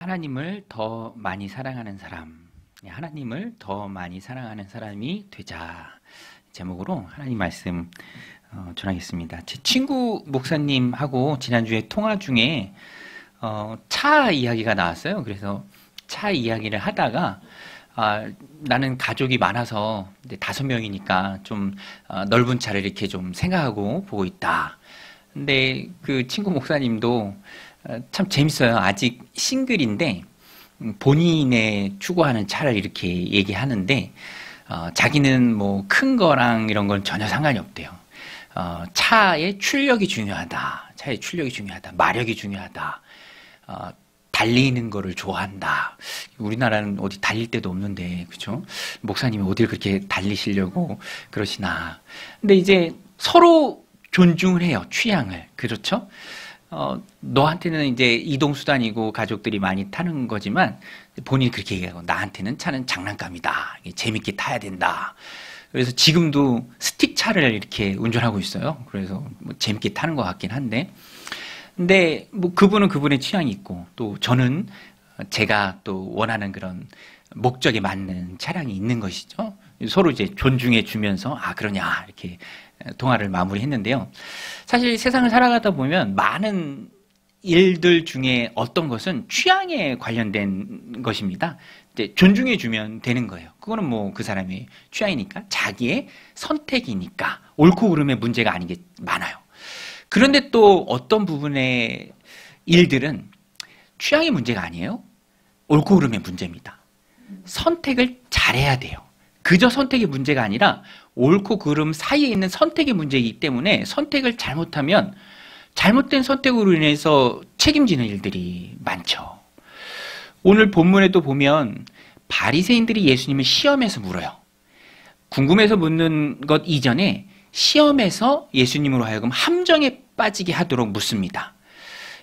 하나님을 더 많이 사랑하는 사람, 하나님을 더 많이 사랑하는 사람이 되자 제목으로 하나님 말씀 전하겠습니다. 제 친구 목사님하고 지난주에 통화 중에 차 이야기가 나왔어요. 그래서 차 이야기를 하다가 나는 가족이 많아서 5명이니까 좀 넓은 차를 이렇게 좀 생각하고 보고 있다. 근데 그 친구 목사님도 참 재밌어요. 아직 싱글인데 본인의 추구하는 차를 이렇게 얘기하는데 자기는 뭐 큰 거랑 이런 건 전혀 상관이 없대요. 차의 출력이 중요하다. 차의 출력이 중요하다. 마력이 중요하다. 달리는 거를 좋아한다. 우리나라는 어디 달릴 데도 없는데, 그렇죠? 목사님이 어딜 그렇게 달리시려고 그러시나. 근데 이제 서로 존중을 해요. 취향을. 그렇죠? 너한테는 이제 이동수단이고 가족들이 많이 타는 거지만 본인이 그렇게 얘기하고 나한테는 차는 장난감이다. 재밌게 타야 된다. 그래서 지금도 스틱 차를 이렇게 운전하고 있어요. 그래서 뭐 재밌게 타는 것 같긴 한데. 근데 뭐 그분은 그분의 취향이 있고 또 저는 제가 또 원하는 그런 목적에 맞는 차량이 있는 것이죠. 서로 이제 존중해 주면서 그러냐 이렇게 통화를 마무리했는데요. 사실 세상을 살아가다 보면 많은 일들 중에 어떤 것은 취향에 관련된 것입니다. 이제 존중해 주면 되는 거예요. 그거는 뭐 그 사람의 취향이니까 자기의 선택이니까 옳고 그름의 문제가 아닌 게 많아요. 그런데 또 어떤 부분의 일들은 취향의 문제가 아니에요. 옳고 그름의 문제입니다. 선택을 잘해야 돼요. 그저 선택의 문제가 아니라 옳고 그름 사이에 있는 선택의 문제이기 때문에 선택을 잘못하면 잘못된 선택으로 인해서 책임지는 일들이 많죠. 오늘 본문에도 보면 바리새인들이 예수님을 시험해서 물어요. 궁금해서 묻는 것 이전에 시험에서 예수님으로 하여금 함정에 빠지게 하도록 묻습니다.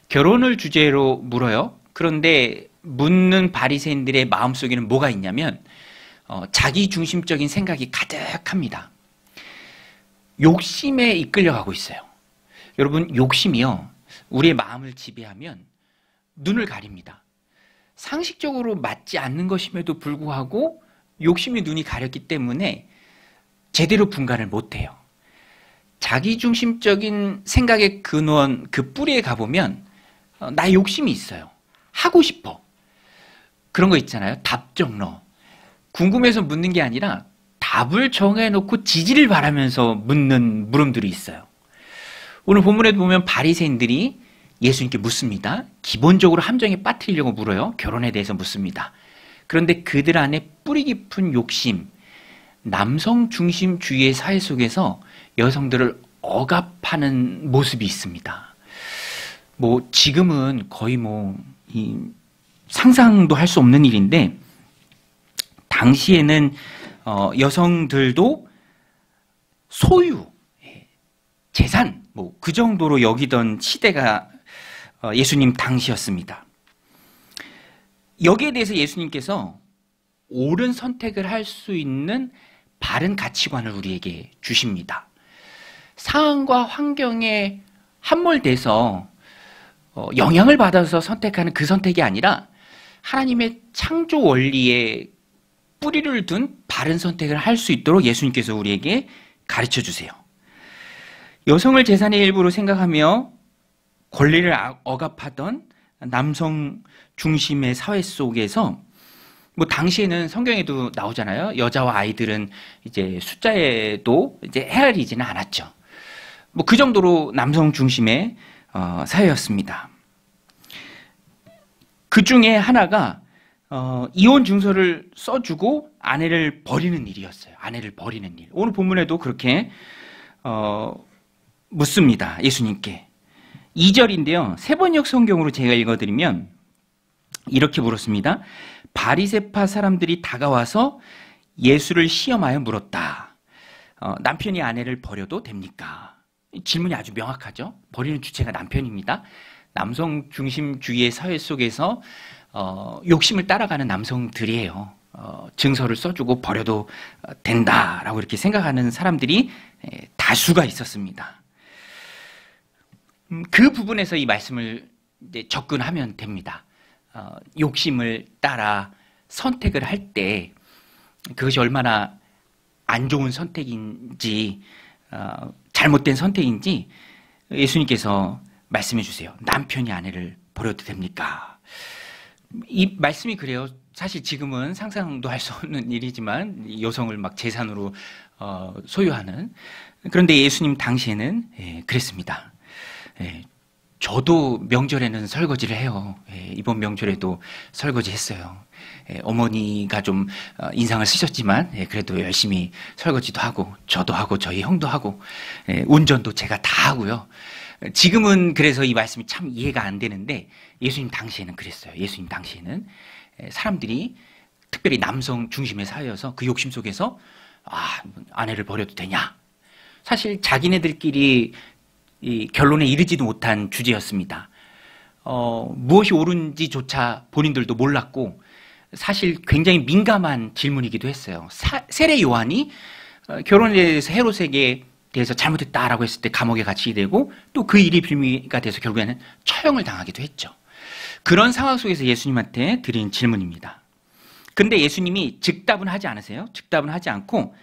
결혼을 주제로 물어요. 그런데 묻는 바리새인들의 마음속에는 뭐가 있냐면 자기 중심적인 생각이 가득합니다. 욕심에 이끌려가고 있어요. 여러분, 욕심이요, 우리의 마음을 지배하면 눈을 가립니다. 상식적으로 맞지 않는 것임에도 불구하고 욕심이 눈이 가렸기 때문에 제대로 분간을 못해요. 자기중심적인 생각의 근원, 그 뿌리에 가보면 나의 욕심이 있어요. 하고 싶어. 그런 거 있잖아요. 답정러. 궁금해서 묻는 게 아니라 답을 정해놓고 지지를 바라면서 묻는 물음들이 있어요. 오늘 본문에 보면 바리새인들이 예수님께 묻습니다. 기본적으로 함정에 빠뜨리려고 물어요. 결혼에 대해서 묻습니다. 그런데 그들 안에 뿌리 깊은 욕심, 남성 중심주의의 사회 속에서 여성들을 억압하는 모습이 있습니다. 뭐 지금은 거의 상상도 할 수 없는 일인데 당시에는 여성들도 소유, 재산 그 정도로 여기던 시대가 예수님 당시였습니다. 여기에 대해서 예수님께서 옳은 선택을 할 수 있는 바른 가치관을 우리에게 주십니다. 상황과 환경에 함몰돼서 영향을 받아서 선택하는 그 선택이 아니라 하나님의 창조 원리에 뿌리를 둔 바른 선택을 할 수 있도록 예수님께서 우리에게 가르쳐 주세요. 여성을 재산의 일부로 생각하며 권리를 억압하던 남성 중심의 사회 속에서 당시에는 성경에도 나오잖아요. 여자와 아이들은 이제 숫자에도 이제 헤아리지는 않았죠. 그 정도로 남성 중심의 사회였습니다. 그 중에 하나가 이혼 증서를 써주고 아내를 버리는 일이었어요. 아내를 버리는 일. 오늘 본문에도 그렇게 묻습니다. 예수님께. 2절인데요. 세번역 성경으로 제가 읽어드리면 이렇게 물었습니다. 바리새파 사람들이 다가와서 예수를 시험하여 물었다. 남편이 아내를 버려도 됩니까? 질문이 아주 명확하죠. 버리는 주체가 남편입니다. 남성 중심주의의 사회 속에서 욕심을 따라가는 남성들이에요. 증서를 써주고 버려도 된다라고 이렇게 생각하는 사람들이 다수가 있었습니다. 그 부분에서 이 말씀을 이제 접근하면 됩니다. 욕심을 따라 선택을 할 때 그것이 얼마나 안 좋은 선택인지 잘못된 선택인지 예수님께서 말씀해 주세요. 남편이 아내를 버려도 됩니까? 이 말씀이 그래요. 사실 지금은 상상도 할 수 없는 일이지만 여성을 막 재산으로 소유하는, 그런데 예수님 당시에는 그랬습니다. 저도 명절에는 설거지를 해요. 이번 명절에도 설거지 했어요. 어머니가 좀 인상을 쓰셨지만 그래도 열심히 설거지도 하고 저도 하고 저희 형도 하고 운전도 제가 다 하고요. 지금은 그래서 이 말씀이 참 이해가 안 되는데 예수님 당시에는 그랬어요. 예수님 당시에는 사람들이 특별히 남성 중심의 사회여서 그 욕심 속에서 아내를 버려도 되냐? 사실 자기네들끼리 이 결론에 이르지도 못한 주제였습니다. 무엇이 옳은지조차 본인들도 몰랐고 사실 굉장히 민감한 질문이기도 했어요. 세례 요한이 결혼에 대해서 헤롯에게 대해서 잘못했다라고 했을 때 감옥에 갇히게 되고 또 그 일이 빌미가 돼서 결국에는 처형을 당하기도 했죠. 그런 상황 속에서 예수님한테 드린 질문입니다. 근데 예수님이 즉답은 하지 않으세요. 즉답은 하지 않고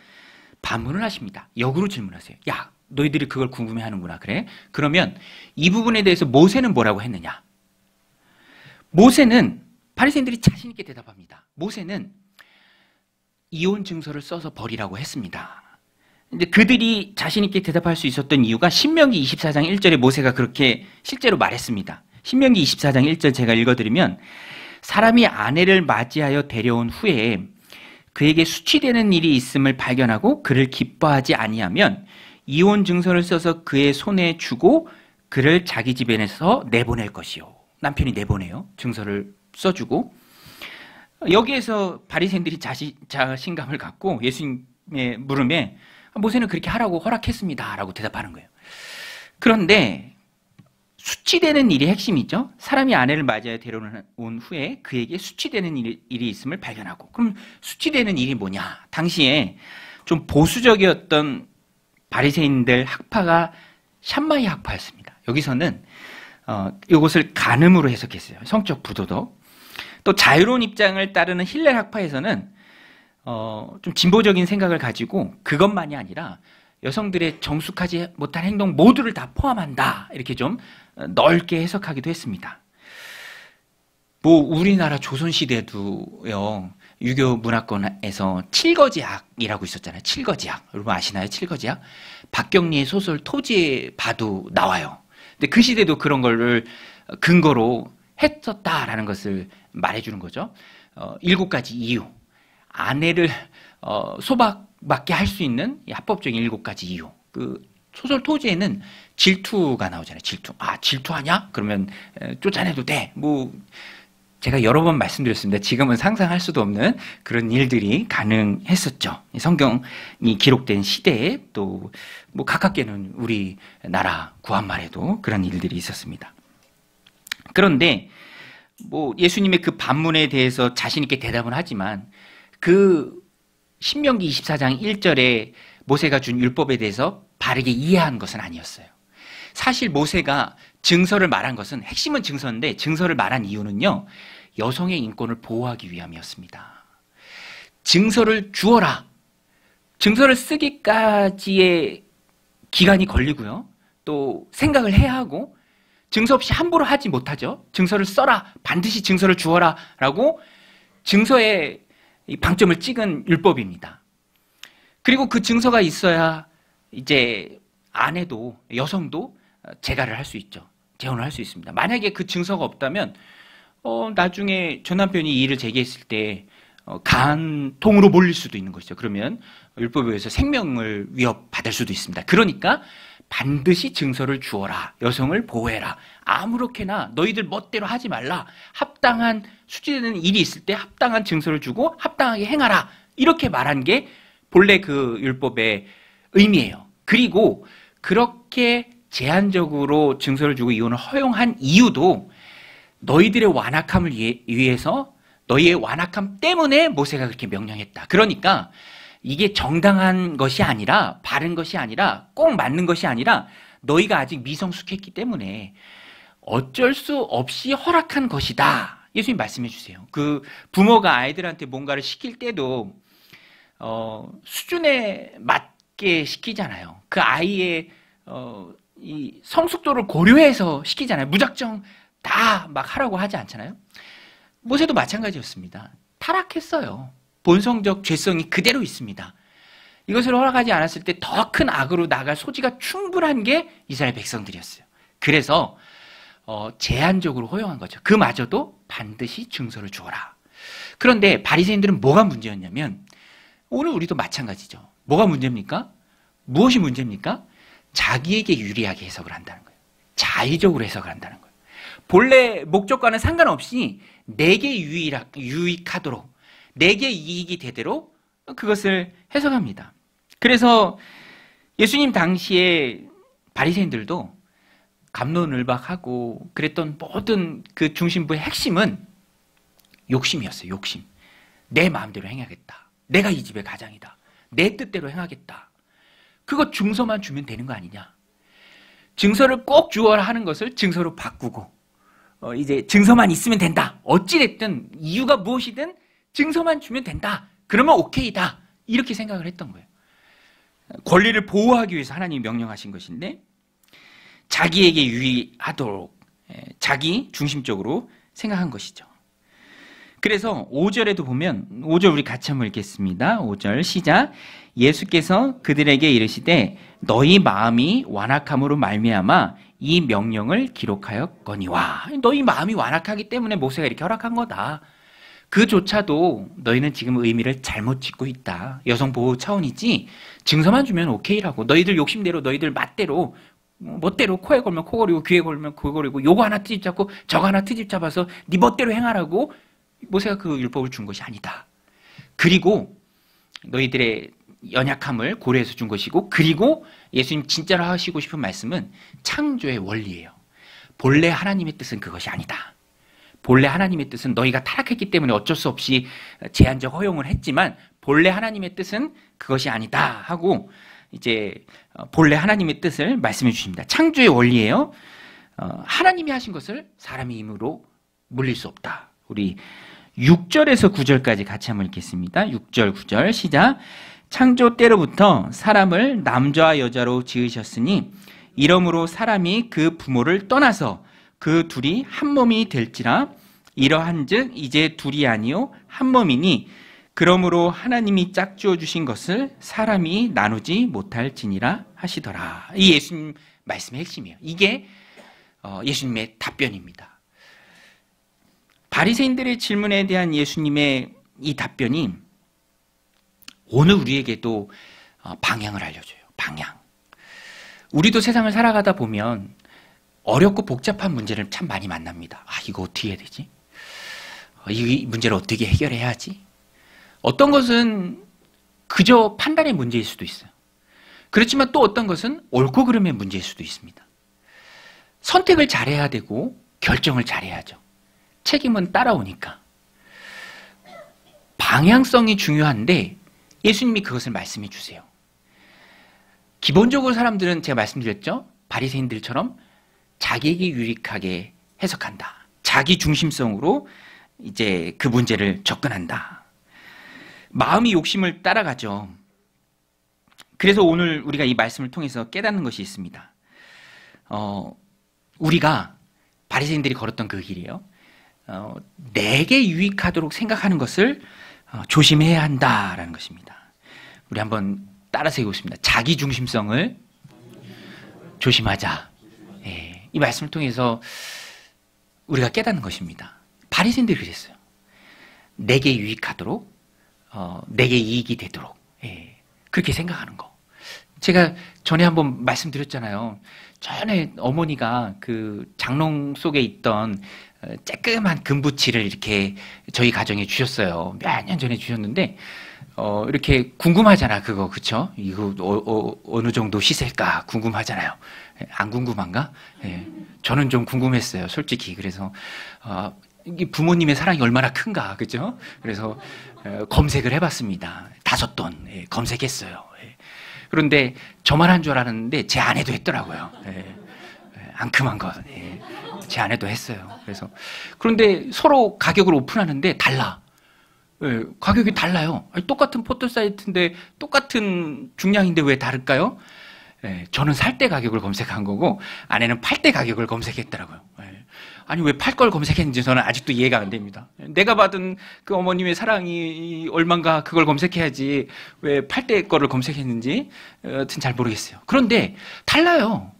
반문을 하십니다. 역으로 질문하세요. 야, 너희들이 그걸 궁금해하는구나. 그래? 그러면 이 부분에 대해서 모세는 뭐라고 했느냐? 모세는 바리새인들이 자신 있게 대답합니다. 모세는 이혼 증서를 써서 버리라고 했습니다. 근데 그들이 자신 있게 대답할 수 있었던 이유가 신명기 24장 1절에 모세가 그렇게 실제로 말했습니다. 신명기 24장 1절 제가 읽어드리면 사람이 아내를 맞이하여 데려온 후에 그에게 수치되는 일이 있음을 발견하고 그를 기뻐하지 아니하면 이혼 증서를 써서 그의 손에 주고 그를 자기 집에 내서 내보낼 것이요. 남편이 내보내요. 증서를 써주고. 여기에서 바리새인들이 자신감을 갖고 예수님의 물음에 모세는 그렇게 하라고 허락했습니다 라고 대답하는 거예요. 그런데 수치되는 일이 핵심이죠. 사람이 아내를 맞이하여 데려온 후에 그에게 수치되는 일이 있음을 발견하고. 그럼 수치되는 일이 뭐냐? 당시에 좀 보수적이었던 바리새인들 학파가 샴마이 학파였습니다. 여기서는 이것을 간음으로 해석했어요. 성적 부도덕. 또 자유로운 입장을 따르는 힐렐 학파에서는 좀 진보적인 생각을 가지고 그것만이 아니라 여성들의 정숙하지 못한 행동 모두를 다 포함한다. 이렇게 좀 넓게 해석하기도 했습니다. 우리나라 조선시대도요, 유교 문화권에서 칠거지학이라고 있었잖아요. 칠거지학. 여러분 아시나요? 칠거지학? 박경리의 소설 토지에 봐도 나와요. 근데 그 시대도 그런 거를 근거로 했었다라는 것을 말해주는 거죠. 7가지 이유. 아내를 소박맞게 할 수 있는 합법적인 7가지 이유. 그 소설 토지에는 질투가 나오잖아요. 질투. 질투하냐? 그러면 쫓아내도 돼. 제가 여러 번 말씀드렸습니다. 지금은 상상할 수도 없는 그런 일들이 가능했었죠. 성경이 기록된 시대에 또 가깝게는 우리나라 구한말에도 그런 일들이 있었습니다. 그런데 예수님의 그 반문에 대해서 자신 있게 대답은 하지만 그 신명기 24장 1절에 모세가 준 율법에 대해서 바르게 이해한 것은 아니었어요. 사실 모세가 증서를 말한 것은 핵심은 증서인데 증서를 말한 이유는요. 여성의 인권을 보호하기 위함이었습니다. 증서를 주어라. 증서를 쓰기까지의 기간이 걸리고요. 또 생각을 해야 하고 증서 없이 함부로 하지 못하죠. 증서를 써라. 반드시 증서를 주어라. 라고 증서에 방점을 찍은 율법입니다. 그리고 그 증서가 있어야 이제 아내도 여성도 재가를 할 수 있죠. 재혼을 할 수 있습니다. 만약에 그 증서가 없다면 나중에 전 남편이 이 일을 제기했을 때 간통으로 몰릴 수도 있는 것이죠. 그러면 율법에 의해서 생명을 위협받을 수도 있습니다. 그러니까 반드시 증서를 주어라. 여성을 보호해라. 아무렇게나 너희들 멋대로 하지 말라. 합당한 수치되는 일이 있을 때 합당한 증서를 주고 합당하게 행하라. 이렇게 말한 게 본래 그 율법의 의미예요. 그리고 그렇게 제한적으로 증서를 주고 이혼을 허용한 이유도 너희들의 완악함을 위해서 너희의 완악함 때문에 모세가 그렇게 명령했다. 그러니까 이게 정당한 것이 아니라 바른 것이 아니라 꼭 맞는 것이 아니라 너희가 아직 미성숙했기 때문에 어쩔 수 없이 허락한 것이다. 예수님 말씀해 주세요. 그 부모가 아이들한테 뭔가를 시킬 때도 수준에 맞게 시키잖아요. 그 아이의 이 성숙도를 고려해서 시키잖아요. 무작정 다 막 하라고 하지 않잖아요. 모세도 마찬가지였습니다. 타락했어요. 본성적 죄성이 그대로 있습니다. 이것을 허락하지 않았을 때 더 큰 악으로 나갈 소지가 충분한 게 이스라엘 백성들이었어요. 그래서 제한적으로 허용한 거죠. 그마저도 반드시 증서를 주어라. 그런데 바리새인들은 뭐가 문제였냐면 오늘 우리도 마찬가지죠. 뭐가 문제입니까? 무엇이 문제입니까? 자기에게 유리하게 해석을 한다는 거예요. 자의적으로 해석을 한다는 거예요. 본래 목적과는 상관없이 내게 유익하도록, 내게 이익이 되도록 그것을 해석합니다. 그래서 예수님 당시에 바리새인들도 갑론을박하고 그랬던 모든 그 중심부의 핵심은 욕심이었어요. 욕심. 내 마음대로 행하겠다. 내가 이 집의 가장이다. 내 뜻대로 행하겠다. 그거 증서만 주면 되는 거 아니냐. 증서를 꼭 주어라 하는 것을 증서로 바꾸고 이제 증서만 있으면 된다. 어찌됐든 이유가 무엇이든 증서만 주면 된다. 그러면 오케이다. 이렇게 생각을 했던 거예요. 권리를 보호하기 위해서 하나님이 명령하신 것인데 자기에게 유의하도록 자기 중심적으로 생각한 것이죠. 그래서 5절에도 보면 5절 우리 같이 한번 읽겠습니다. 5절 시작. 예수께서 그들에게 이르시되 너희 마음이 완악함으로 말미암아 이 명령을 기록하였거니와. 너희 마음이 완악하기 때문에 모세가 이렇게 허락한 거다. 그조차도 너희는 지금 의미를 잘못 짓고 있다. 여성 보호 차원이지 증서만 주면 오케이라고. 너희들 욕심대로 너희들 맛대로 멋대로 코에 걸면 코걸이고 귀에 걸면 코걸이고 요거 하나 트집 잡고 저거 하나 트집 잡아서 네 멋대로 행하라고 모세가 그 율법을 준 것이 아니다. 그리고 너희들의 연약함을 고려해서 준 것이고 그리고 예수님 진짜로 하시고 싶은 말씀은 창조의 원리예요. 본래 하나님의 뜻은 그것이 아니다. 본래 하나님의 뜻은 너희가 타락했기 때문에 어쩔 수 없이 제한적 허용을 했지만 본래 하나님의 뜻은 그것이 아니다 하고 이제 본래 하나님의 뜻을 말씀해 주십니다. 창조의 원리예요. 하나님이 하신 것을 사람의 힘으로 물릴 수 없다. 우리 6절에서 9절까지 같이 한번 읽겠습니다. 6절 9절 시작. 창조 때로부터 사람을 남자와 여자로 지으셨으니 이러므로 사람이 그 부모를 떠나서 그 둘이 한 몸이 될지라. 이러한즉 이제 둘이 아니요 한 몸이니 그러므로 하나님이 짝지어 주신 것을 사람이 나누지 못할지니라 하시더라. 이 예수님 말씀의 핵심이에요. 이게 예수님의 답변입니다. 바리새인들의 질문에 대한 예수님의 이 답변이 오늘 우리에게도 방향을 알려줘요. 방향. 우리도 세상을 살아가다 보면 어렵고 복잡한 문제를 참 많이 만납니다. 이거 어떻게 해야 되지? 이 문제를 어떻게 해결해야 하지? 어떤 것은 그저 판단의 문제일 수도 있어요. 그렇지만 또 어떤 것은 옳고 그름의 문제일 수도 있습니다. 선택을 잘해야 되고 결정을 잘해야죠. 책임은 따라오니까. 방향성이 중요한데 예수님이 그것을 말씀해 주세요. 기본적으로 사람들은 제가 말씀드렸죠. 바리새인들처럼 자기에게 유익하게 해석한다. 자기 중심성으로 이제 그 문제를 접근한다. 마음이 욕심을 따라가죠. 그래서 오늘 우리가 이 말씀을 통해서 깨닫는 것이 있습니다. 우리가 바리새인들이 걸었던 그 길이에요. 내게 유익하도록 생각하는 것을 조심해야 한다라는 것입니다. 우리 한번 따라서 읽겠습니다. 자기 중심성을 조심하자. 이 말씀을 통해서 우리가 깨닫는 것입니다. 바리새인들이 그랬어요. 내게 유익하도록, 내게 이익이 되도록 그렇게 생각하는 거. 제가 전에 한번 말씀드렸잖아요. 전에 어머니가 그 장롱 속에 있던 쬐끄만 금부치를 이렇게 저희 가정에 주셨어요. 몇 년 전에 주셨는데 이렇게 궁금하잖아 그거 그쵸? 이거 어느 정도 시세일까 궁금하잖아요. 안 궁금한가? 저는 좀 궁금했어요 솔직히. 그래서 이게 부모님의 사랑이 얼마나 큰가 그죠? 그래서 검색을 해봤습니다. 5돈 검색했어요. 그런데 저만 한 줄 알았는데 제 아내도 했더라고요. 앙큼한 거. 제 아내도 했어요. 그래서 그런데 서로 가격을 오픈하는데 달라. 예, 가격이 달라요. 아니, 똑같은 포털 사이트인데 똑같은 중량인데 왜 다를까요? 예, 저는 살 때 가격을 검색한 거고 아내는 팔 때 가격을 검색했더라고요. 예. 아니 왜 팔 걸 검색했는지 저는 아직도 이해가 안 됩니다. 내가 받은 그 어머님의 사랑이 얼만가 그걸 검색해야지 왜 팔 때 거를 검색했는지 여튼 잘 모르겠어요. 그런데 달라요.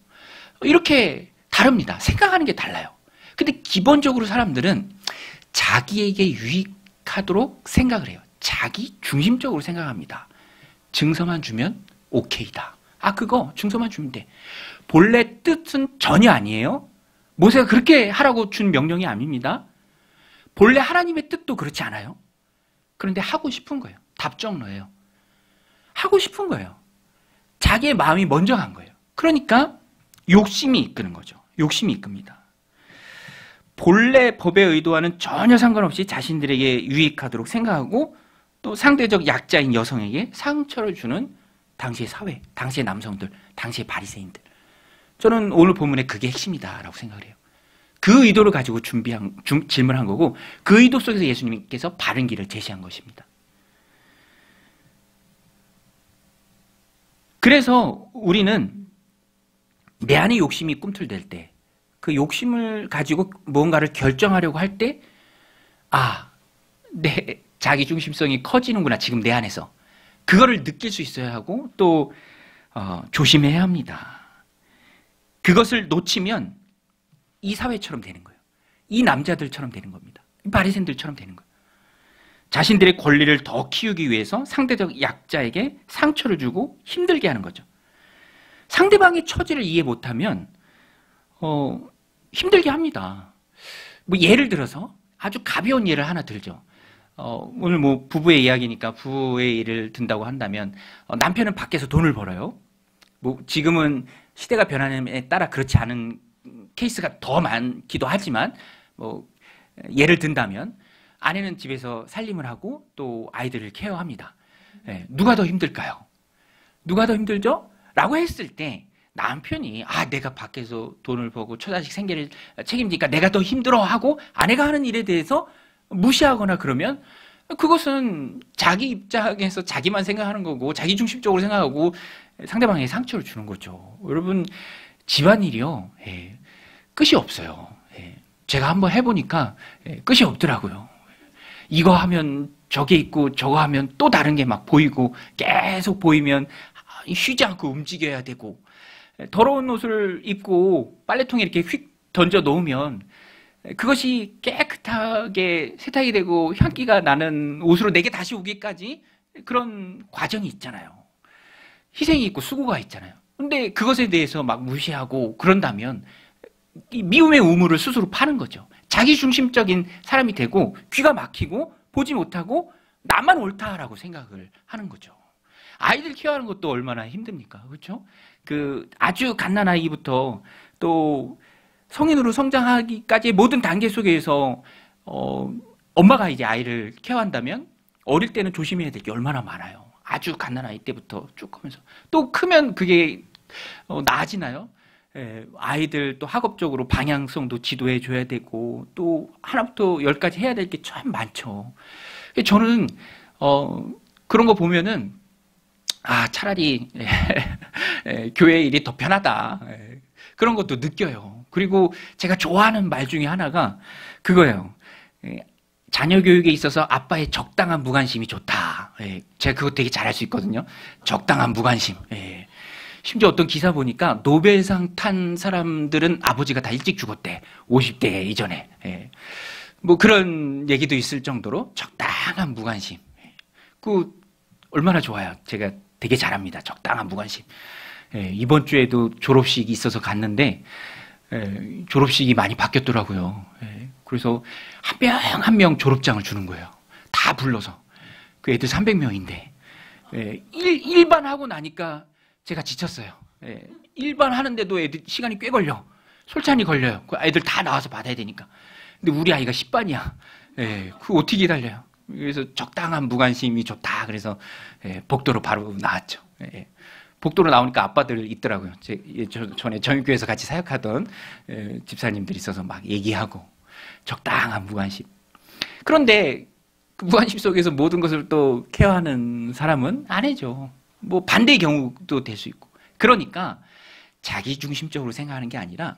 이렇게 다릅니다. 생각하는 게 달라요. 근데 기본적으로 사람들은 자기에게 유익하도록 생각을 해요. 자기 중심적으로 생각합니다. 증서만 주면 오케이다. 아, 그거 증서만 주면 돼. 본래 뜻은 전혀 아니에요. 모세가 그렇게 하라고 준 명령이 아닙니다. 본래 하나님의 뜻도 그렇지 않아요. 그런데 하고 싶은 거예요. 답정너예요. 하고 싶은 거예요. 자기의 마음이 먼저 간 거예요. 그러니까 욕심이 이끄는 거죠. 욕심이 이끕니다. 본래 법의 의도와는 전혀 상관없이 자신들에게 유익하도록 생각하고 또 상대적 약자인 여성에게 상처를 주는 당시의 사회, 당시의 남성들, 당시의 바리새인들. 저는 오늘 본문의 그게 핵심이다라고 생각을 해요. 그 의도를 가지고 질문한 거고 그 의도 속에서 예수님께서 바른 길을 제시한 것입니다. 그래서 우리는 내 안에 욕심이 꿈틀댈 때 그 욕심을 가지고 뭔가를 결정하려고 할 때 아, 내 자기중심성이 커지는구나 지금 내 안에서. 그거를 느낄 수 있어야 하고 또 조심해야 합니다. 그것을 놓치면 이 사회처럼 되는 거예요. 이 남자들처럼 되는 겁니다. 바리새인들처럼 되는 거예요. 자신들의 권리를 더 키우기 위해서 상대적 약자에게 상처를 주고 힘들게 하는 거죠. 상대방의 처지를 이해 못하면 힘들게 합니다. 뭐 예를 들어서 아주 가벼운 예를 하나 들죠. 오늘 뭐 부부의 이야기니까 부부의 예를 든다고 한다면 남편은 밖에서 돈을 벌어요. 뭐 지금은 시대가 변함에 따라 그렇지 않은 케이스가 더 많기도 하지만 뭐 예를 든다면 아내는 집에서 살림을 하고 또 아이들을 케어합니다. 네, 누가 더 힘들까요? 누가 더 힘들죠? 라고 했을 때 남편이 내가 밖에서 돈을 벌고 처자식 생계를 책임지니까 내가 더 힘들어 하고 아내가 하는 일에 대해서 무시하거나 그러면 그것은 자기 입장에서 자기만 생각하는 거고 자기 중심적으로 생각하고 상대방에게 상처를 주는 거죠. 여러분 집안일이요. 끝이 없어요. 제가 한번 해보니까 끝이 없더라고요. 이거 하면 저게 있고 저거 하면 또 다른 게 막 보이고 계속 보이면 쉬지 않고 움직여야 되고 더러운 옷을 입고 빨래통에 이렇게 휙 던져 놓으면 그것이 깨끗하게 세탁이 되고 향기가 나는 옷으로 내게 다시 오기까지 그런 과정이 있잖아요. 희생이 있고 수고가 있잖아요. 근데 그것에 대해서 막 무시하고 그런다면 이 미움의 우물을 스스로 파는 거죠. 자기중심적인 사람이 되고 귀가 막히고 보지 못하고 나만 옳다라고 생각을 하는 거죠. 아이들 케어하는 것도 얼마나 힘듭니까? 그렇죠? 그 아주 갓난 아이부터 또 성인으로 성장하기까지의 모든 단계 속에서 엄마가 이제 아이를 케어한다면 어릴 때는 조심해야 될 게 얼마나 많아요. 아주 갓난 아이 때부터 쭉 하면서 또 크면 그게 나아지나요? 아이들 또 학업적으로 방향성도 지도해 줘야 되고 또 하나부터 열까지 해야 될 게 참 많죠. 저는 그런 거 보면은 차라리 교회 일이 더 편하다. 그런 것도 느껴요. 그리고 제가 좋아하는 말 중에 하나가 그거예요. 자녀 교육에 있어서 아빠의 적당한 무관심이 좋다. 제가 그거 되게 잘할 수 있거든요. 적당한 무관심. 심지어 어떤 기사 보니까 노벨상 탄 사람들은 아버지가 다 일찍 죽었대. 50대 이전에. 뭐 그런 얘기도 있을 정도로 적당한 무관심. 그 얼마나 좋아요. 제가 되게 잘합니다. 적당한 무관심. 이번 주에도 졸업식이 있어서 갔는데 졸업식이 많이 바뀌었더라고요. 그래서 한 명 한 명 졸업장을 주는 거예요. 다 불러서. 그 애들 300명인데 1반 하고 나니까 제가 지쳤어요. 1반 하는데도 애들 시간이 꽤 걸려. 솔찬히 걸려요. 그 애들 다 나와서 받아야 되니까. 근데 우리 아이가 10반이야. 그거 어떻게 기다려요? 그래서 적당한 무관심이 좋다. 그래서 복도로 바로 나왔죠. 복도로 나오니까 아빠들 있더라고요. 전에 정육교회에서 같이 사역하던 집사님들이 있어서 막 얘기하고 적당한 무관심. 그런데 그 무관심 속에서 모든 것을 또 케어하는 사람은 아내죠. 뭐 반대의 경우도 될 수 있고. 그러니까 자기 중심적으로 생각하는 게 아니라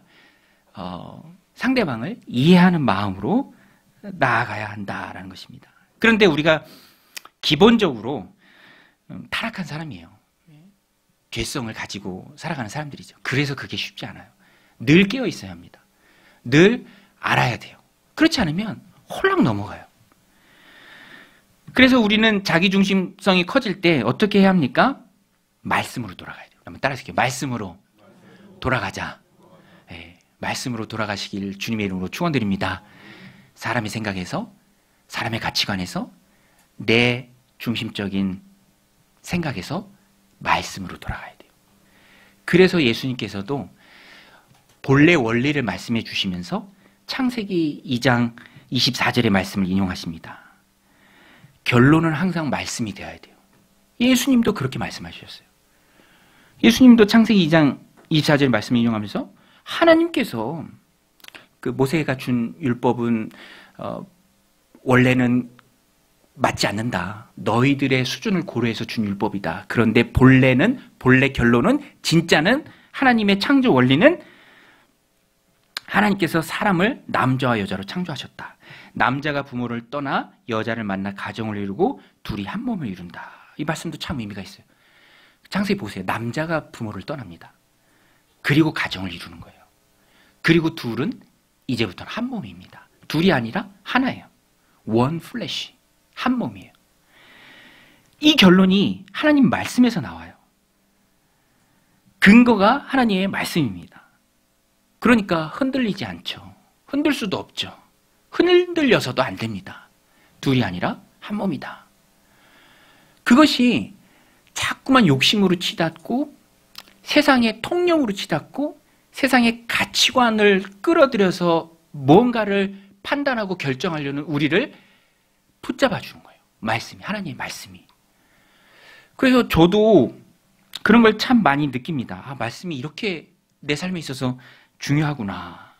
상대방을 이해하는 마음으로 나아가야 한다라는 것입니다. 그런데 우리가 기본적으로 타락한 사람이에요. 죄성을 가지고 살아가는 사람들이죠. 그래서 그게 쉽지 않아요. 늘 깨어 있어야 합니다. 늘 알아야 돼요. 그렇지 않으면 홀랑 넘어가요. 그래서 우리는 자기중심성이 커질 때 어떻게 해야 합니까? 말씀으로 돌아가야 돼요. 한번 따라서 할게요. 말씀으로 돌아가자. 네, 말씀으로 돌아가시길 주님의 이름으로 축원드립니다. 사람의 생각에서, 사람의 가치관에서, 내 중심적인 생각에서 말씀으로 돌아가야 돼요. 그래서 예수님께서도 본래 원리를 말씀해 주시면서 창세기 2장 24절의 말씀을 인용하십니다. 결론은 항상 말씀이 되어야 돼요. 예수님도 그렇게 말씀하셨어요. 예수님도 창세기 2장 24절 말씀을 인용하면서 하나님께서 그 모세가 준 율법은 원래는 맞지 않는다. 너희들의 수준을 고려해서 준 율법이다. 그런데 본래 결론은 진짜는 하나님의 창조 원리는 하나님께서 사람을 남자와 여자로 창조하셨다. 남자가 부모를 떠나 여자를 만나 가정을 이루고 둘이 한 몸을 이룬다. 이 말씀도 참 의미가 있어요. 창세기 보세요. 남자가 부모를 떠납니다. 그리고 가정을 이루는 거예요. 그리고 둘은 이제부터는 한 몸입니다. 둘이 아니라 하나예요. 원 플래시. 한 몸이에요. 이 결론이 하나님 말씀에서 나와요. 근거가 하나님의 말씀입니다. 그러니까 흔들리지 않죠. 흔들 수도 없죠. 흔들려서도 안 됩니다. 둘이 아니라 한 몸이다. 그것이 자꾸만 욕심으로 치닫고 세상의 통념으로 치닫고 세상의 가치관을 끌어들여서 뭔가를 판단하고 결정하려는 우리를 붙잡아 주는 거예요. 말씀이, 하나님의 말씀이. 그래서 저도 그런 걸 참 많이 느낍니다. 아, 말씀이 이렇게 내 삶에 있어서 중요하구나.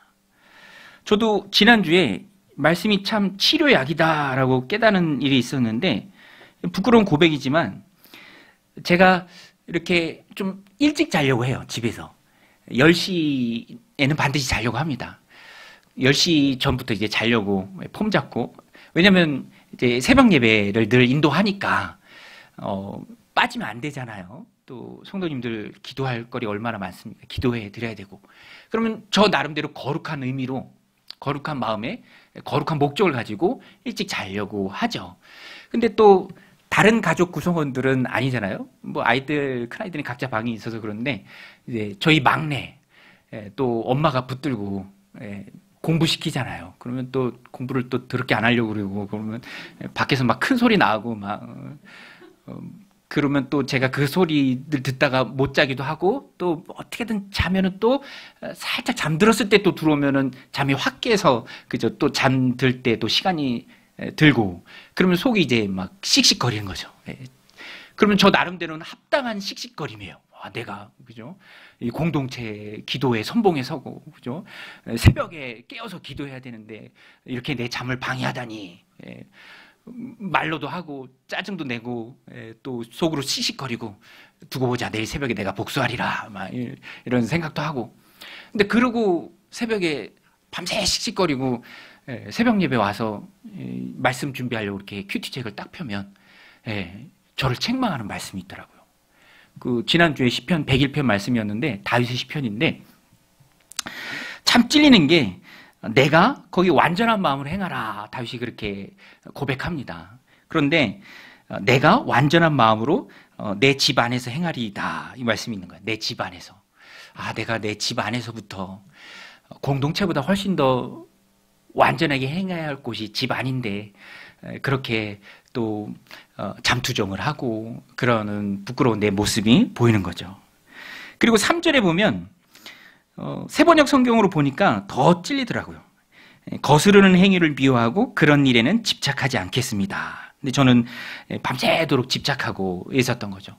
저도 지난주에 말씀이 참 치료약이다라고 깨닫는 일이 있었는데, 부끄러운 고백이지만 제가 이렇게 좀 일찍 자려고 해요. 집에서 10시에는 반드시 자려고 합니다. 10시 전부터 이제 자려고 폼 잡고, 왜냐면 이제 새벽 예배를 늘 인도하니까 빠지면 안 되잖아요. 또 성도님들 기도할 거리 얼마나 많습니까? 기도해 드려야 되고. 그러면 저 나름대로 거룩한 의미로, 거룩한 마음에 거룩한 목적을 가지고 일찍 자려고 하죠. 근데 또 다른 가족 구성원들은 아니잖아요. 뭐 아이들, 큰아이들이 각자 방이 있어서 그런데 이제 저희 막내 또 엄마가 붙들고 공부시키잖아요. 그러면 또 공부를 또 더럽게 안 하려고 그러고, 그러면 밖에서 막 큰 소리 나고 막 그러면 또 제가 그 소리를 듣다가 못 자기도 하고, 또 어떻게든 자면은 또 살짝 잠들었을 때 또 들어오면은 잠이 확 깨서 그죠, 또 잠들 때 또 시간이 들고, 그러면 속이 이제 막 씩씩거리는 거죠. 그러면 저 나름대로는 합당한 씩씩거림이에요. 내가 그죠, 이 공동체 기도에 선봉에 서고 그죠, 새벽에 깨어서 기도해야 되는데 이렇게 내 잠을 방해하다니. 말로도 하고 짜증도 내고 또 속으로 씩씩거리고, 두고 보자, 내일 새벽에 내가 복수하리라, 막 이런 생각도 하고. 근데 그러고 새벽에 밤새 씩씩거리고 새벽 예배 와서 말씀 준비하려고 이렇게 큐티책을 딱 펴면 저를 책망하는 말씀이 있더라고요. 그 지난주에 시편 101편 말씀이었는데, 다윗의 시편인데 참 찔리는 게, 내가 거기 완전한 마음으로 행하라, 다윗이 그렇게 고백합니다. 그런데 내가 완전한 마음으로 내 집 안에서 행하리이다, 이 말씀이 있는 거예요. 내 집 안에서. 아, 내가 내 집 안에서부터 공동체보다 훨씬 더 완전하게 행해야 할 곳이 집 안인데 그렇게 또 잠투정을 하고 그러는 부끄러운 내 모습이 보이는 거죠. 그리고 3절에 보면 세번역 성경으로 보니까 더 찔리더라고요. 거스르는 행위를 미워하고 그런 일에는 집착하지 않겠습니다. 근데 저는 밤새도록 집착하고 있었던 거죠.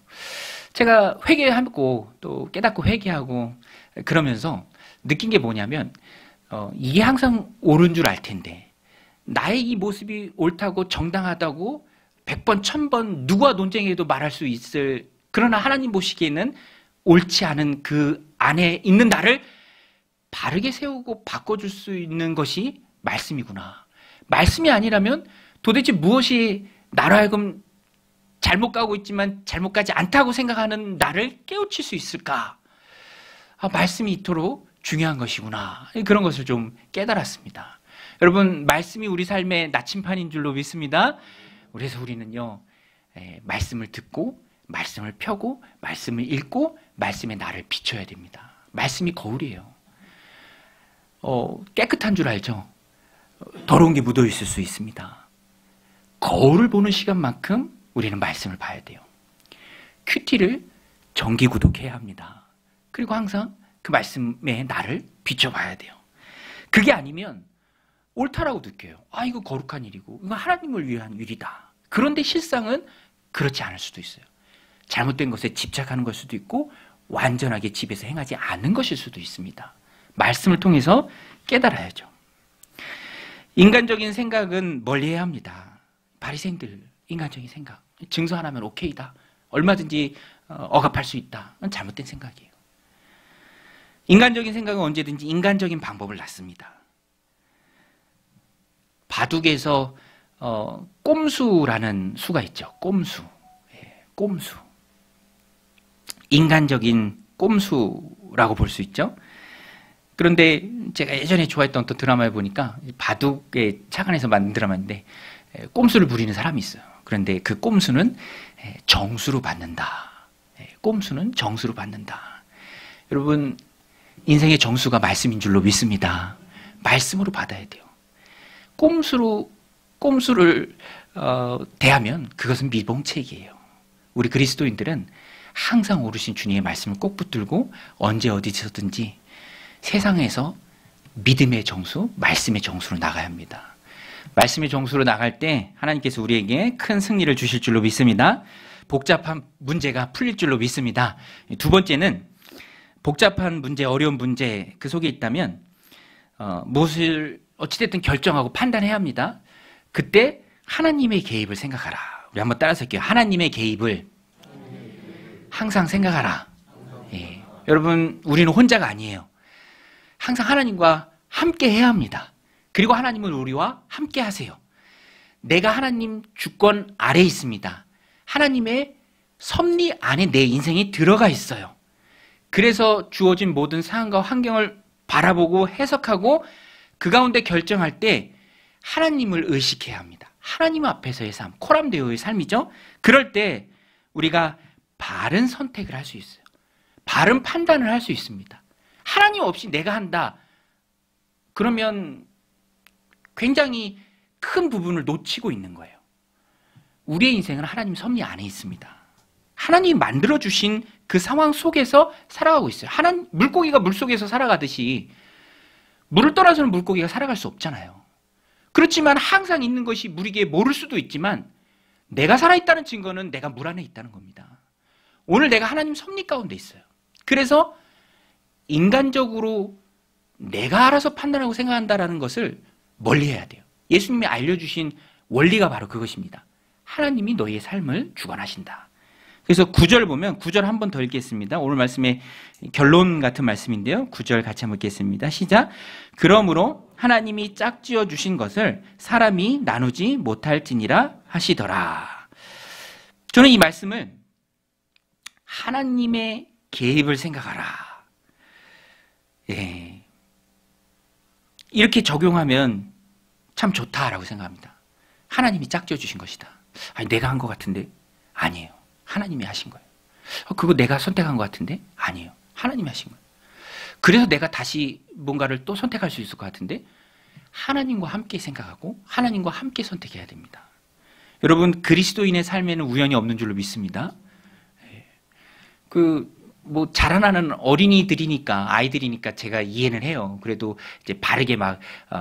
제가 회개하고 또 깨닫고 회개하고 그러면서 느낀 게 뭐냐면 이게 항상 옳은 줄 알 텐데 나의 이 모습이 옳다고 정당하다고 100번, 1000번 누구와 논쟁해도 말할 수 있을, 그러나 하나님 보시기에는 옳지 않은 그 안에 있는 나를 바르게 세우고 바꿔줄 수 있는 것이 말씀이구나. 말씀이 아니라면 도대체 무엇이 나로 하여금 잘못 가고 있지만 잘못 가지 않다고 생각하는 나를 깨우칠 수 있을까? 말씀이 이토록 중요한 것이구나. 그런 것을 좀 깨달았습니다. 여러분, 말씀이 우리 삶의 나침판인 줄로 믿습니다. 그래서 우리는요, 말씀을 듣고 말씀을 펴고 말씀을 읽고 말씀에 나를 비춰야 됩니다. 말씀이 거울이에요. 깨끗한 줄 알죠? 더러운 게 묻어 있을 수 있습니다. 거울을 보는 시간만큼 우리는 말씀을 봐야 돼요. 큐티를 정기 구독해야 합니다. 그리고 항상 그 말씀에 나를 비춰봐야 돼요. 그게 아니면 옳다라고 느껴요. 이거 거룩한 일이고 이거 하나님을 위한 일이다. 그런데 실상은 그렇지 않을 수도 있어요. 잘못된 것에 집착하는 걸 수도 있고 완전하게 집에서 행하지 않는 것일 수도 있습니다. 말씀을 통해서 깨달아야죠. 인간적인 생각은 멀리해야 합니다. 바리새인들 인간적인 생각, 증서 하나면 오케이다, 얼마든지 억압할 수 있다. 그건 잘못된 생각이에요. 인간적인 생각은 언제든지 인간적인 방법을 낳습니다. 바둑에서 꼼수라는 수가 있죠. 꼼수. 꼼수. 인간적인 꼼수라고 볼 수 있죠. 그런데 제가 예전에 좋아했던 어떤 드라마에 보니까 바둑에 착안해서 만든 드라마인데 꼼수를 부리는 사람이 있어요. 그런데 그 꼼수는 정수로 받는다. 꼼수는 정수로 받는다. 여러분, 인생의 정수가 말씀인 줄로 믿습니다. 말씀으로 받아야 돼요. 꼼수를 대하면 그것은 밀봉책이에요. 우리 그리스도인들은 항상 오르신 주님의 말씀을 꼭 붙들고 언제 어디서든지 세상에서 믿음의 정수, 말씀의 정수로 나가야 합니다. 말씀의 정수로 나갈 때 하나님께서 우리에게 큰 승리를 주실 줄로 믿습니다. 복잡한 문제가 풀릴 줄로 믿습니다. 두 번째는 복잡한 문제, 어려운 문제 그 속에 있다면 무엇을 어찌됐든 결정하고 판단해야 합니다. 그때 하나님의 개입을 생각하라. 우리 한번 따라서 할게요. 하나님의 개입을 항상 생각하라. 예. 여러분, 우리는 혼자가 아니에요. 항상 하나님과 함께 해야 합니다. 그리고 하나님은 우리와 함께 하세요. 내가 하나님 주권 아래 있습니다. 하나님의 섭리 안에 내 인생이 들어가 있어요. 그래서 주어진 모든 상황과 환경을 바라보고 해석하고 그 가운데 결정할 때 하나님을 의식해야 합니다. 하나님 앞에서의 삶, 코람데오의 삶이죠. 그럴 때 우리가 바른 선택을 할 수 있어요. 바른 판단을 할 수 있습니다. 하나님 없이 내가 한다. 그러면 굉장히 큰 부분을 놓치고 있는 거예요. 우리의 인생은 하나님 섭리 안에 있습니다. 하나님이 만들어주신 그 상황 속에서 살아가고 있어요. 물고기가 물속에서 살아가듯이 물을 떠나서는 물고기가 살아갈 수 없잖아요. 그렇지만 항상 있는 것이 우리에게 모를 수도 있지만 내가 살아있다는 증거는 내가 물 안에 있다는 겁니다. 오늘 내가 하나님 섭리 가운데 있어요. 그래서 인간적으로 내가 알아서 판단하고 생각한다는 것을 멀리해야 돼요. 예수님이 알려주신 원리가 바로 그것입니다. 하나님이 너희의 삶을 주관하신다. 그래서 9절 보면 9절 한 번 더 읽겠습니다. 오늘 말씀의 결론 같은 말씀인데요. 9절 같이 한번 읽겠습니다. 시작. 그러므로 하나님이 짝지어 주신 것을 사람이 나누지 못할지니라 하시더라. 저는 이 말씀을 하나님의 개입을 생각하라. 예. 이렇게 적용하면 참 좋다라고 생각합니다. 하나님이 짝지어 주신 것이다. 아니, 내가 한 것 같은데? 아니에요. 하나님이 하신 거예요. 그거 내가 선택한 것 같은데? 아니에요. 하나님이 하신 거예요. 그래서 내가 다시 뭔가를 또 선택할 수 있을 것 같은데? 하나님과 함께 생각하고 하나님과 함께 선택해야 됩니다. 여러분, 그리스도인의 삶에는 우연이 없는 줄로 믿습니다. 자라나는 어린이들이니까, 아이들이니까 제가 이해는 해요. 그래도 이제 바르게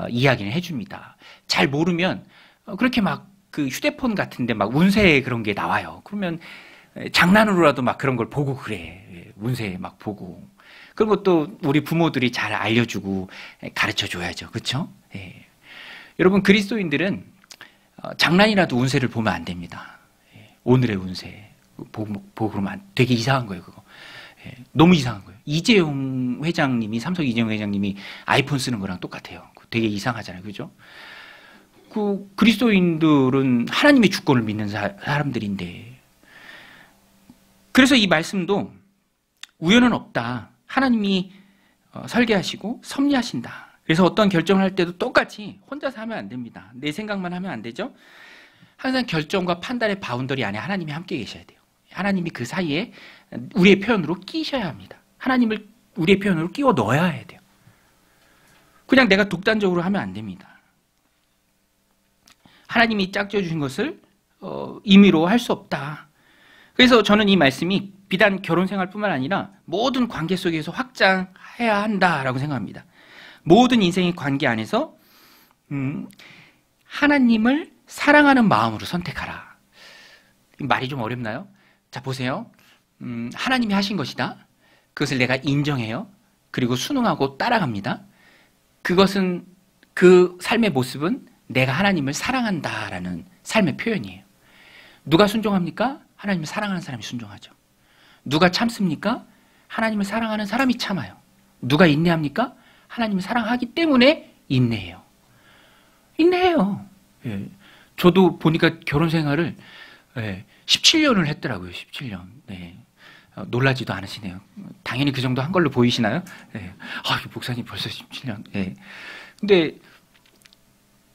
이야기는 해줍니다. 잘 모르면 그렇게 휴대폰 같은데 운세 그런 게 나와요. 그러면 장난으로라도 막 그런 걸 보고 그래. 운세 막 보고. 그런 것도 우리 부모들이 잘 알려주고 가르쳐 줘야죠. 그렇죠? 예. 여러분, 그리스도인들은 장난이라도 운세를 보면 안 됩니다. 예. 오늘의 운세 보고 그러면 되게 이상한 거예요. 그거. 예. 너무 이상한 거예요. 이재용 회장님이, 삼성 이재용 회장님이 아이폰 쓰는 거랑 똑같아요. 되게 이상하잖아요. 그죠? 그 그리스도인들은 하나님의 주권을 믿는 사람들인데, 그래서 이 말씀도 우연은 없다. 하나님이 설계하시고 섭리하신다. 그래서 어떤 결정을 할 때도 똑같이 혼자서 하면 안 됩니다. 내 생각만 하면 안 되죠. 항상 결정과 판단의 바운더리 안에 하나님이 함께 계셔야 돼요. 하나님이 그 사이에 우리의 표현으로 끼셔야 합니다. 하나님을 우리의 표현으로 끼워 넣어야 해야 돼요. 그냥 내가 독단적으로 하면 안 됩니다. 하나님이 짝지어 주신 것을 임의로 할 수 없다. 그래서 저는 이 말씀이 비단 결혼 생활뿐만 아니라 모든 관계 속에서 확장해야 한다라고 생각합니다. 모든 인생의 관계 안에서 하나님을 사랑하는 마음으로 선택하라. 말이 좀 어렵나요? 자, 보세요. 하나님이 하신 것이다. 그것을 내가 인정해요. 그리고 순응하고 따라갑니다. 그것은, 그 삶의 모습은 내가 하나님을 사랑한다라는 삶의 표현이에요. 누가 순종합니까? 하나님을 사랑하는 사람이 순종하죠. 누가 참습니까? 하나님을 사랑하는 사람이 참아요. 누가 인내합니까? 하나님을 사랑하기 때문에 인내해요. 인내해요. 예. 저도 보니까 결혼 생활을 17년을 했더라고요. 17년. 네. 놀라지도 않으시네요. 당연히 그 정도 한 걸로 보이시나요? 네. 아, 목사님 벌써 17년. 네. 근데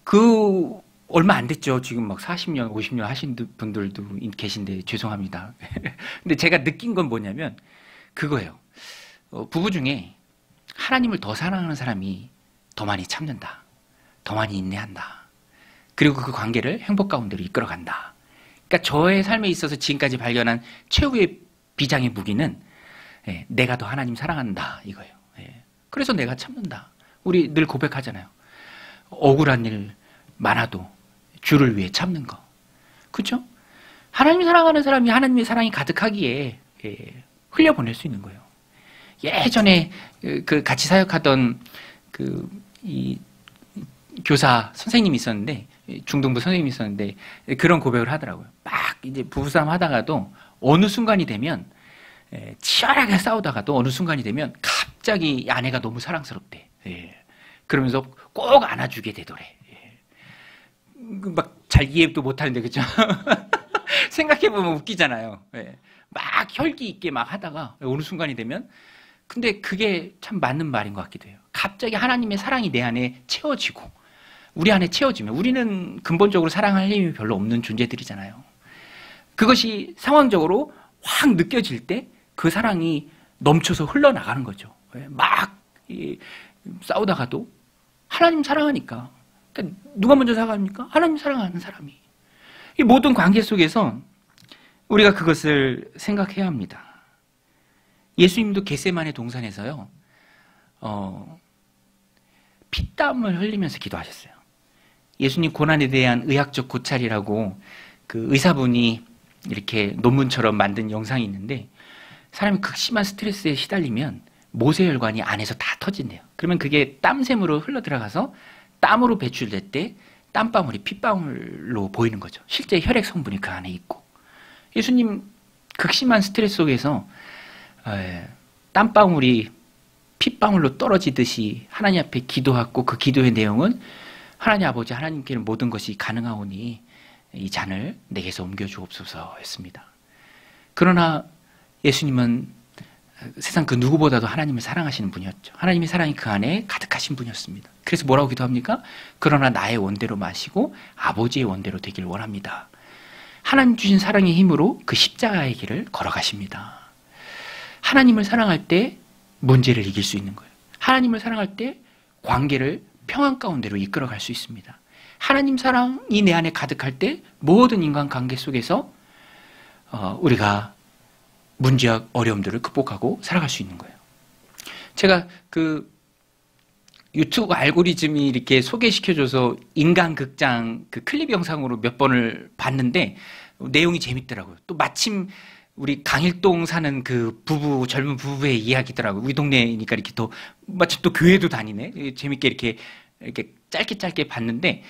그 얼마 안 됐죠. 지금 막 40년, 50년 하신 분들도 계신데 죄송합니다. 근데 제가 느낀 건 뭐냐면 그거예요. 부부 중에 하나님을 더 사랑하는 사람이 더 많이 참는다. 더 많이 인내한다. 그리고 그 관계를 행복 가운데로 이끌어간다. 그러니까 저의 삶에 있어서 지금까지 발견한 최후의 비장의 무기는 내가 더 하나님 사랑한다 이거예요. 그래서 내가 참는다. 우리 늘 고백하잖아요. 억울한 일 많아도 주를 위해 참는 거. 그렇죠? 하나님 사랑하는 사람이 하나님의 사랑이 가득하기에 흘려보낼 수 있는 거예요. 예전에 그 같이 사역하던 이 교사 선생님이 있었는데, 중등부 선생님이 있었는데 그런 고백을 하더라고요. 막 이제 부부싸움 하다가도 어느 순간이 되면 치열하게 싸우다가도 어느 순간이 되면 갑자기 아내가 너무 사랑스럽대. 그러면서 꼭 안아주게 되더래. 막 잘 이해도 못하는데 그죠? 생각해보면 웃기잖아요. 막 혈기 있게 막 하다가 어느 순간이 되면, 근데 그게 참 맞는 말인 것 같기도 해요. 갑자기 하나님의 사랑이 내 안에 채워지고 우리 안에 채워지면, 우리는 근본적으로 사랑할 힘이 별로 없는 존재들이잖아요. 그것이 상황적으로 확 느껴질 때 그 사랑이 넘쳐서 흘러나가는 거죠. 막 싸우다가도 하나님 사랑하니까. 그러니까 누가 먼저 사랑합니까? 하나님 사랑하는 사람이. 이 모든 관계 속에서 우리가 그것을 생각해야 합니다. 예수님도 겟세마네 동산에서요, 피땀을 흘리면서 기도하셨어요. 예수님 고난에 대한 의학적 고찰이라고 그 의사분이 이렇게 논문처럼 만든 영상이 있는데, 사람이 극심한 스트레스에 시달리면 모세혈관이 안에서 다 터진대요. 그러면 그게 땀샘으로 흘러들어가서 땀으로 배출될 때 땀방울이 핏방울로 보이는 거죠. 실제 혈액 성분이 그 안에 있고. 예수님 극심한 스트레스 속에서 땀방울이 핏방울로 떨어지듯이 하나님 앞에 기도하고, 그 기도의 내용은 하나님 아버지, 하나님께는 모든 것이 가능하오니 이 잔을 내게서 옮겨주옵소서 였습니다. 그러나 예수님은 세상 그 누구보다도 하나님을 사랑하시는 분이었죠. 하나님의 사랑이 그 안에 가득하신 분이었습니다. 그래서 뭐라고 기도합니까? 그러나 나의 원대로 마시고 아버지의 원대로 되길 원합니다. 하나님 주신 사랑의 힘으로 그 십자가의 길을 걸어가십니다. 하나님을 사랑할 때 문제를 이길 수 있는 거예요. 하나님을 사랑할 때 관계를 평안 가운데로 이끌어갈 수 있습니다. 하나님 사랑이 내 안에 가득할 때 모든 인간관계 속에서 우리가 문제와 어려움들을 극복하고 살아갈 수 있는 거예요. 제가 그 유튜브 알고리즘이 이렇게 소개시켜줘서 인간극장 그 클립 영상으로 몇 번을 봤는데 내용이 재밌더라고요. 또 마침 우리 강일동 사는 그 부부, 젊은 부부의 이야기더라고요. 우리 동네니까 이렇게 또, 마침 또 교회도 다니네. 재밌게 이렇게 짧게 봤는데,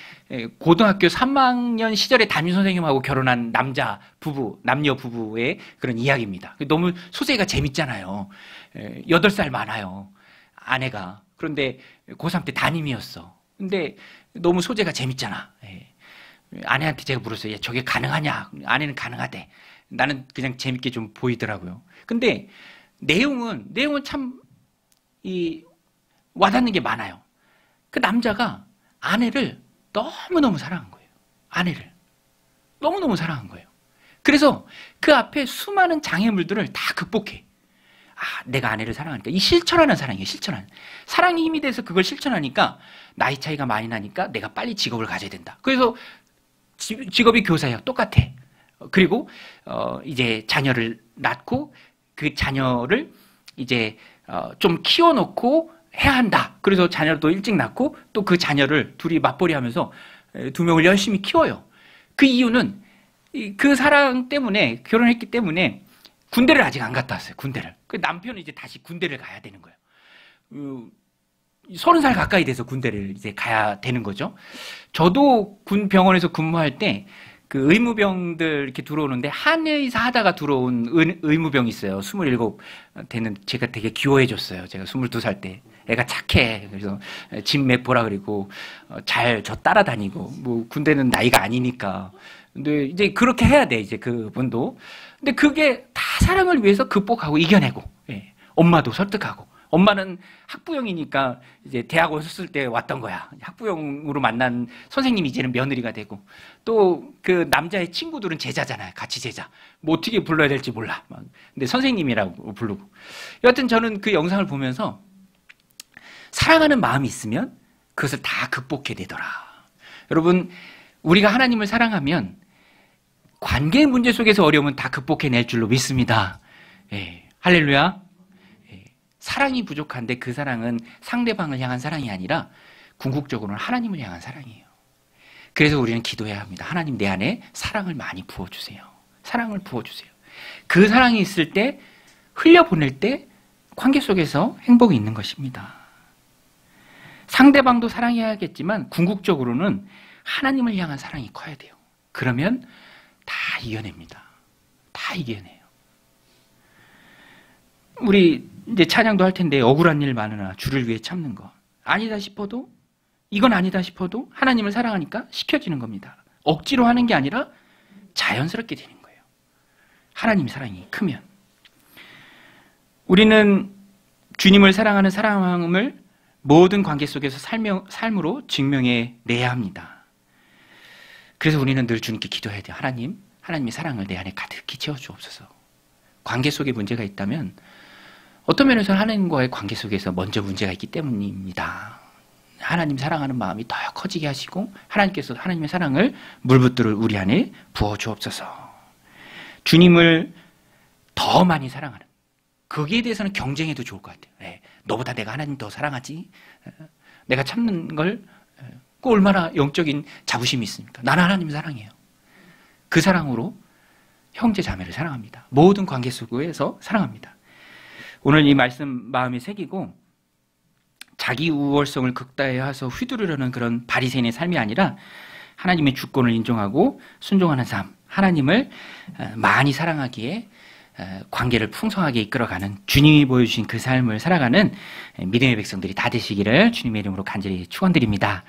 고등학교 3학년 시절에 담임선생님하고 결혼한 남녀 부부의 그런 이야기입니다. 너무 소재가 재밌잖아요. 8살 많아요. 아내가. 그런데 고3 때 담임이었어. 근데 너무 소재가 재밌잖아. 아내한테 제가 물었어요. 야, 저게 가능하냐? 아내는 가능하대. 나는 그냥 재밌게 좀 보이더라고요. 근데 내용은 참 와닿는 게 많아요. 그 남자가 아내를 너무너무 사랑한 거예요. 아내를 너무너무 사랑한 거예요. 그래서 그 앞에 수많은 장애물들을 다 극복해. 내가 아내를 사랑하니까. 이 실천하는 사랑이에요. 실천하는. 사랑이 힘이 돼서 그걸 실천하니까 나이 차이가 많이 나니까 내가 빨리 직업을 가져야 된다. 그래서 직업이 교사예요. 똑같아. 그리고 이제 자녀를 낳고 그 자녀를 이제 좀 키워놓고 해야 한다. 그래서 자녀도 일찍 낳고 또 그 자녀를 둘이 맞벌이하면서 2명을 열심히 키워요. 그 이유는 그 사랑 때문에, 결혼했기 때문에 군대를 아직 안 갔다 왔어요. 군대를. 그 남편은 이제 다시 군대를 가야 되는 거예요. 30살 가까이 돼서 군대를 이제 가야 되는 거죠. 저도 군 병원에서 근무할 때 그 의무병들 이렇게 들어오는데 한의사 하다가 들어온 의무병이 있어요. 27 되는, 제가 되게 귀여워해줬어요. 제가 22살 때. 애가 착해. 그래서 집 맵보라 그리고 잘 저 따라다니고, 뭐 군대는 나이가 아니니까. 근데 이제 그렇게 해야 돼, 이제 그분도. 근데 그게 다 사랑을 위해서 극복하고 이겨내고, 예. 엄마도 설득하고. 엄마는 학부형이니까 이제 대학원 썼을 때 왔던 거야. 학부형으로 만난 선생님이 이제는 며느리가 되고, 또 그 남자의 친구들은 제자잖아요. 같이 제자. 뭐 어떻게 불러야 될지 몰라. 근데 선생님이라고 부르고. 여하튼 저는 그 영상을 보면서 사랑하는 마음이 있으면 그것을 다 극복해내더라. 여러분, 우리가 하나님을 사랑하면 관계 문제 속에서 어려움은 다 극복해낼 줄로 믿습니다. 예, 할렐루야. 예, 사랑이 부족한데 그 사랑은 상대방을 향한 사랑이 아니라 궁극적으로는 하나님을 향한 사랑이에요. 그래서 우리는 기도해야 합니다. 하나님, 내 안에 사랑을 많이 부어주세요. 사랑을 부어주세요. 그 사랑이 있을 때, 흘려보낼 때 관계 속에서 행복이 있는 것입니다. 상대방도 사랑해야겠지만 궁극적으로는 하나님을 향한 사랑이 커야 돼요. 그러면 다 이겨냅니다. 다 이겨내요. 우리 이제 찬양도 할 텐데, 억울한 일 많으나 주를 위해 참는 거. 아니다 싶어도, 이건 아니다 싶어도 하나님을 사랑하니까 시켜지는 겁니다. 억지로 하는 게 아니라 자연스럽게 되는 거예요. 하나님 사랑이 크면. 우리는 주님을 사랑하는 사랑함을 모든 관계 속에서 삶으로 증명해 내야 합니다. 그래서 우리는 늘 주님께 기도해야 돼요. 하나님, 하나님의 사랑을 내 안에 가득히 채워주옵소서. 관계 속에 문제가 있다면 어떤 면에서는 하나님과의 관계 속에서 먼저 문제가 있기 때문입니다. 하나님 사랑하는 마음이 더 커지게 하시고 하나님께서 하나님의 사랑을 물붓들을 우리 안에 부어주옵소서. 주님을 더 많이 사랑하는, 거기에 대해서는 경쟁해도 좋을 것 같아요. 네, 너보다 내가 하나님 더 사랑하지. 내가 참는 걸, 그 얼마나 영적인 자부심이 있습니까? 나는 하나님 사랑해요. 그 사랑으로 형제 자매를 사랑합니다. 모든 관계 속에서 사랑합니다. 오늘 이 말씀 마음에 새기고 자기 우월성을 극다화해서 휘두르려는 그런 바리새인의 삶이 아니라 하나님의 주권을 인정하고 순종하는 삶, 하나님을 많이 사랑하기에 관계를 풍성하게 이끌어가는, 주님이 보여주신 그 삶을 살아가는 믿음의 백성들이 다 되시기를 주님의 이름으로 간절히 축원드립니다.